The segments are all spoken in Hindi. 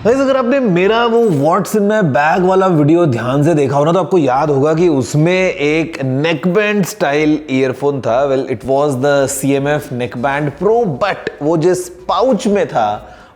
गाइस अगर आपने मेरा वो व्हाट्स इन माय बैग वाला वीडियो ध्यान से देखा हो ना तो आपको याद होगा कि उसमें एक नेकबैंड स्टाइल ईयरफोन था। Well it was the CMF neckband pro, but वो जिस पाउच में था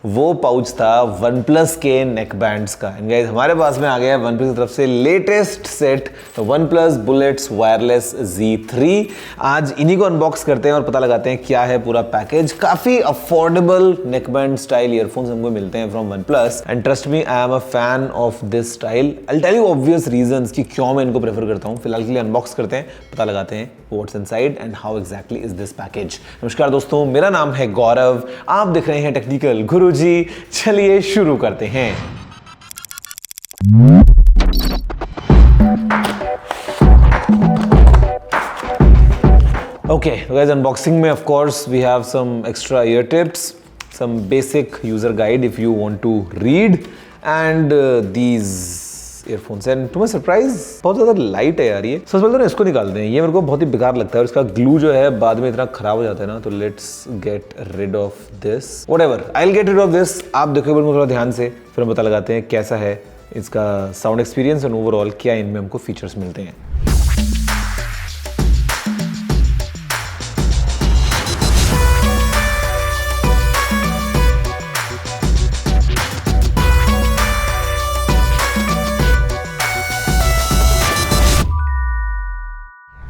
वो पाउच था OnePlus के नेकबैंड्स का। एंड गाइस हमारे पास में आ गया है OnePlus की तरफ से latest set OnePlus Bullets Wireless Z3। आज इन्हीं को अनबॉक्स करते हैं और पता लगाते हैं क्या है पूरा पैकेज। काफी अफोर्डेबल नेकबैंड स्टाइल ईयरफोन्स हमको मिलते हैं from OnePlus and trust me I am a fan of this style. I will tell you obvious reasons कि क्यों मैं इनको प्रेफर करता हूं। फिलहाल के लिए अनबॉक्स करते हैं, पता लगाते हैं what's inside and how exactly is this package. नमस्कार दोस्तों, मेरा नाम है गौरव, आप देख रहे हैं टेक्निकल गुरुजी। चलिए शुरू करते हैं। Okay, guys, unboxing में of course we have some extra ear tips, some basic user guide if you want to read, and these earphones. And to my surprise बहुत ज़्यादा लाइट है यार ये। सबसे पहले तो इसको निकाल दें, ये मेरे को बहुत ही बेकार लगता है और इसका ग्लू जो है बाद में इतना खराब हो जाता है ना, तो let's get rid of this. Whatever, I will get rid of this. आप देखो थोड़ा ध्यान से, फिर हम पता लगाते हैं कैसा है इसका साउंड एक्सपीरियंस एंड ओवरऑल क्या इनमें हमको फीचर्स मिलते हैं।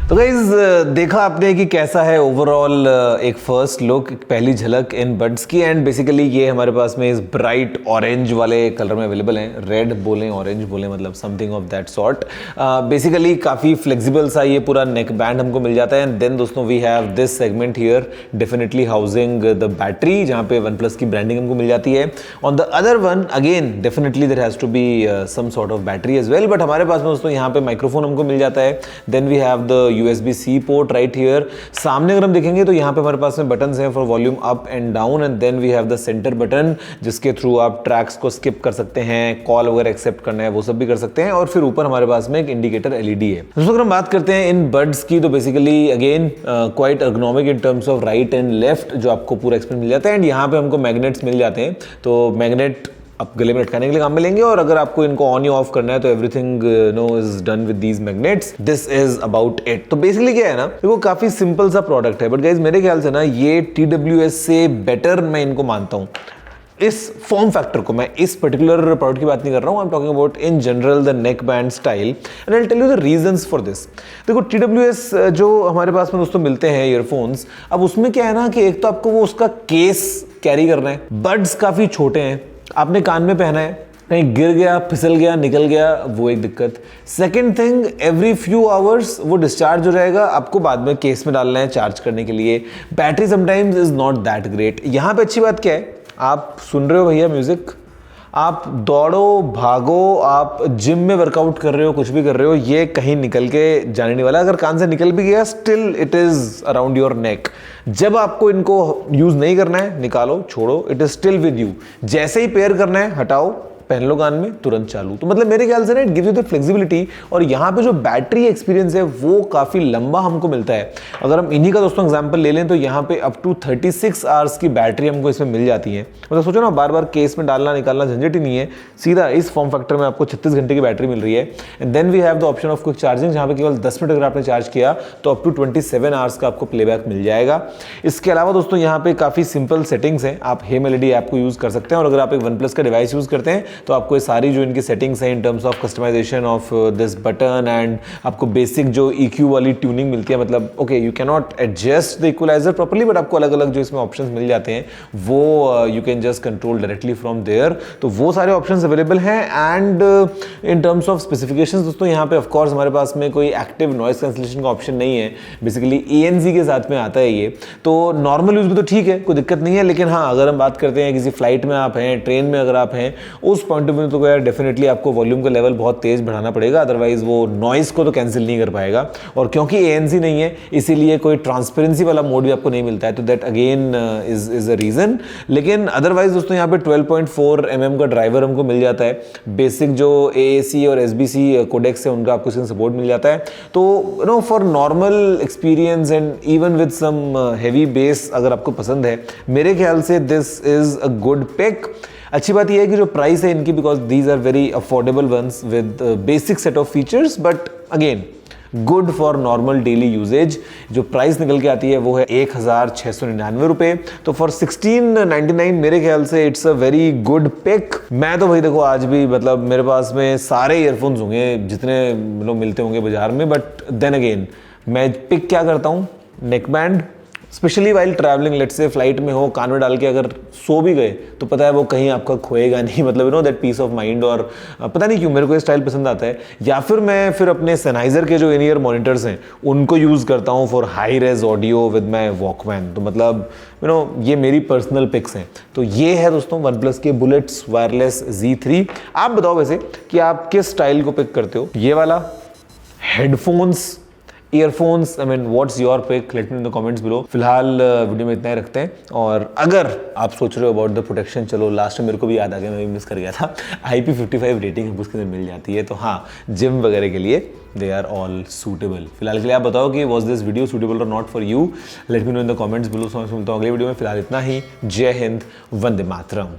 तो गाइज देखा आपने कि कैसा है ओवरऑल एक फर्स्ट लुक, पहली झलक इन बड्स की। एंड बेसिकली ये हमारे पास में इस ब्राइट ऑरेंज वाले कलर में अवेलेबल हैं। रेड बोलें, ऑरेंज बोलें, मतलब something of that sort. Basically काफ़ी फ्लेक्सिबल सा ये पूरा नेक बैंड हमको मिल जाता है। एंड देन दोस्तों we have this segment here, definitely housing the battery, जहाँ पे OnePlus की ब्रांडिंग हमको मिल जाती है। On the other one again definitely there has to be some sort of battery as well, but हमारे पास में दोस्तों यहाँ पे माइक्रोफोन हमको मिल जाता है। Then we have the USB-C port right here. सामने अगर हम देखेंगे तो यहाँ पे हमारे पास में बटन्स हैं for volume up and down, and then we have the centre button जिसके थ्रू आप ट्रैक्स को स्किप कर सकते हैं, कॉल वगैरह एक्सेप्ट करना है वो सब भी कर सकते हैं। और फिर ऊपर हमारे पास में एक इंडिकेटर LED है। दोस्तों अगर हम बात करते हैं इन बड्स की तो basically again quite ergonomic in terms of right and left, जो आपको पूरा एक्सपीरियंस मिल जाता है। एंड यहाँ पे हमको मैग्नेट्स मिल जाते हैं, तो मैग्नेट आप गले में लटकाने के लिए काम में लेंगे, और अगर आपको इनको ऑन या ऑफ करना है तो everything now is done with these magnets. This is about it. तो बेसिकली क्या है ना, देखो काफी सिंपल सा प्रोडक्ट है, बट गाइज मेरे ख्याल से ना ये TWS से बेटर मैं इनको मानता हूँ। इस फॉर्म फैक्टर को, मैं इस पर्टिकुलर प्रोडक्ट की बात नहीं कर रहा हूँ, I am talking about in general the neck band style, and I will tell you the reasons for this. देखो TWS जो हमारे पास में दोस्तों मिलते हैं ईयरफोन्स, अब उसमें क्या है ना कि एक तो आपको वो उसका केस कैरी करना है, बड्स काफी छोटे हैं, आपने कान में पहना है, कहीं गिर गया, फिसल गया, निकल गया, वो एक दिक्कत। Second thing, every few hours वो डिस्चार्ज हो जाएगा, आपको बाद में केस में डालना है चार्ज करने के लिए। Battery sometimes is not that great. यहाँ पे अच्छी बात क्या है, आप सुन रहे हो भैया म्यूजिक, आप दौड़ो भागो, आप जिम में वर्कआउट कर रहे हो, कुछ भी कर रहे हो, ये कहीं निकल के जाने नहीं वाला। अगर कान से निकल भी गया still it is around your neck. जब आपको इनको यूज नहीं करना है, निकालो, छोड़ो, it is still with you. जैसे ही पेयर करना है, हटाओ, पहन लो कान में, तुरंत चालू। तो मतलब मेरे ख्याल से ना it gives you the flexibility, और यहाँ पे जो बैटरी एक्सपीरियंस है वो काफी लंबा हमको मिलता है। अगर हम इन्हीं का दोस्तों एग्जांपल ले लें तो यहाँ पे अप टू 36 आवर्स की बैटरी हमको इसमें मिल जाती है। मतलब सोचो ना, बार बार केस में डालना निकालना झंझट ही नहीं है, सीधा इस फॉर्म फैक्टर में आपको 36 घंटे की बैटरी मिल रही है। And then we have the option of quick charging, जहाँ पे केवल 10 मिनट अगर आपने चार्ज किया तो अप टू 27 आवर्स का आपको प्लेबैक मिल जाएगा। इसके अलावा दोस्तों यहाँ पे काफी सिंपल सेटिंग्स हैं, आप हेम LED ऐप को यूज कर सकते हैं, और अगर आप एक OnePlus का डिवाइस यूज करते हैं तो आपको ये सारी जो इनकी सेटिंग्स हैं in terms of customisation of this button, and आपको बेसिक जो EQ वाली ट्यूनिंग मिलती है, मतलब okay you can not adjust the equaliser properly, but आपको अलग अलग जो इसमें ऑप्शंस मिल जाते हैं वो you can just control directly from there. तो वो सारे ऑप्शंस अवेलेबल हैं। And in terms of specifications दोस्तों यहाँ पे ऑफ कोर्स हमारे पास में कोई एक्टिव नॉइस कैंसिलेशन का ऑप्शन नहीं है, बेसिकली ANC के साथ में आता है ये। तो नॉर्मल यूज भी तो ठीक है, कोई दिक्कत नहीं है, लेकिन हाँ अगर हम बात करते हैं किसी फ्लाइट में आप हैं, ट्रेन में अगर आप हैं, उस पॉइंट ऑफ व्यू तो डेफिनेटली आपको वॉल्यूम का लेवल बहुत तेज बढ़ाना पड़ेगा, अदरवाइज वो नॉइस को तो कैंसिल नहीं कर पाएगा। और क्योंकि ANC नहीं है इसीलिए कोई ट्रांसपेरेंसी वाला मोड भी आपको नहीं मिलता है, तो that again is a reason. लेकिन अदरवाइज दोस्तों यहाँ पे 12.4 mm का ड्राइवर हमको मिल जाता है, बेसिक जो AAC और SBC कोडेक्स है उनका आपको सपोर्ट मिल जाता है। तो you know for normal experience and even with some heavy bass अगर आपको पसंद है, मेरे ख्याल से this is a good pick. अच्छी बात यह है कि जो प्राइस है इनकी, because these are very affordable ones with basic set of features, but again good for normal daily usage. जो प्राइस निकल के आती है वो है 1699 रुपए। तो फॉर 1699 मेरे ख्याल से it's a very good pick. मैं तो भाई देखो आज भी मतलब मेरे पास में सारे ईयरफोन्स होंगे जितने लोग मिलते होंगे बाजार में, बट देन अगेन मैं पिक क्या करता हूँ, neck band, specially while travelling. Let's say flight में हो, कान में डाल के अगर सो भी गए तो पता है वो कहीं आपका खोएगा नहीं, मतलब you know that peace of mind. और पता नहीं क्यों मेरे को ये स्टाइल पसंद आता है। या फिर मैं फिर अपने Sennheiser के जो इन ईयर मॉनिटर्स हैं उनको यूज़ करता हूँ for high res audio with my Walkman. तो मतलब यू नो ये मेरी पर्सनल पिक्स हैं। तो ये है दोस्तों OnePlus के बुलेट्स वायरलेस Z3। आप बताओ वैसे कि आप किस स्टाइल को पिक करते हो, ये वाला, headphones, earphones, I mean what's your pick, let me in the comments below. फिलहाल वीडियो में इतना ही रखते हैं। और अगर आप सोच रहे हो अबाउट द प्रोटेक्शन, चलो लास्ट में मेरे को भी याद आ गया, मैं भी मिस कर गया था, IP55 रेटिंग उसके अंदर मिल जाती है। तो हाँ, जिम वगैरह के लिए दे आर ऑल सूटेबल। फिलहाल के लिए आप बताओ कि वॉज दिस वीडियो सूटेबल और not for you, let me know in the comments below. सुनता हूँ अगले वीडियो में। फिलहाल इतना ही। जय हिंद, वंदे मातरम।